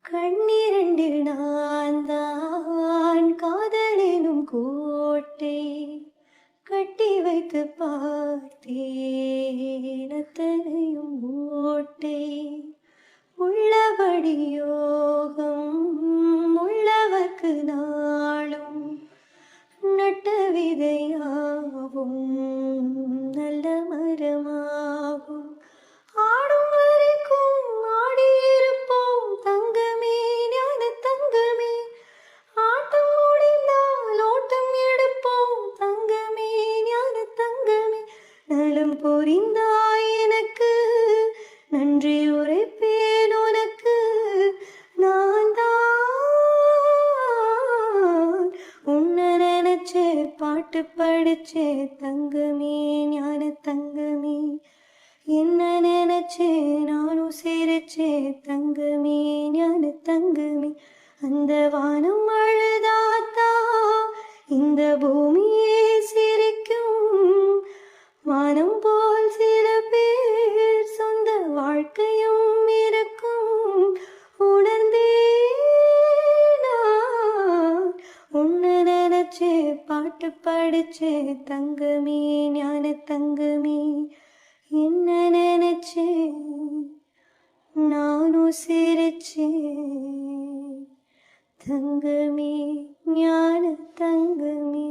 கண்ணிரண்டில் நான் தான் காதலெனும் கோட்டை கட்டி வைத்து பார்த்தேன் அத்தனையும் ஓட்டை. உள்ளபடி யோகம் உள்ளவர்க்கு நாளும் நட்ட விதையாவும் நல்ல மரமாகும். ஆடும் வரைக்கும் ஆடியிருப்போம் தங்கமே ஞான தங்கமே. ஆட்டம் முடிந்தால் ஓட்டம் எடுப்போம் தங்கமே ஞான தங்கமே. நலம் புரிந்தாய் எனக்கு நன்றி உரைப்பேன் உனக்கு. நான் தான் உன்னை நினைச்சே பாட்டு படிச்சே தங்கமே ஞான தங்கமே. என்ன நினைச்சே நானும் சிரிச்சே தங்கமே ஞான தங்கமே. அந்த வானம் அழுதாத்தா இந்த பூமியே சிரிக்கும். வானம் போல் சில பேர் சொந்த வாழ்க்கையும் இருக்கும். உணர்ந்தேனா உன்னை நினைச்சே பாட்டு படிச்சே தங்கமே ஞான தங்கமே. என்ன நினைச்சே நானும் சிரிச்சே தங்கமே ஞான தங்கமே.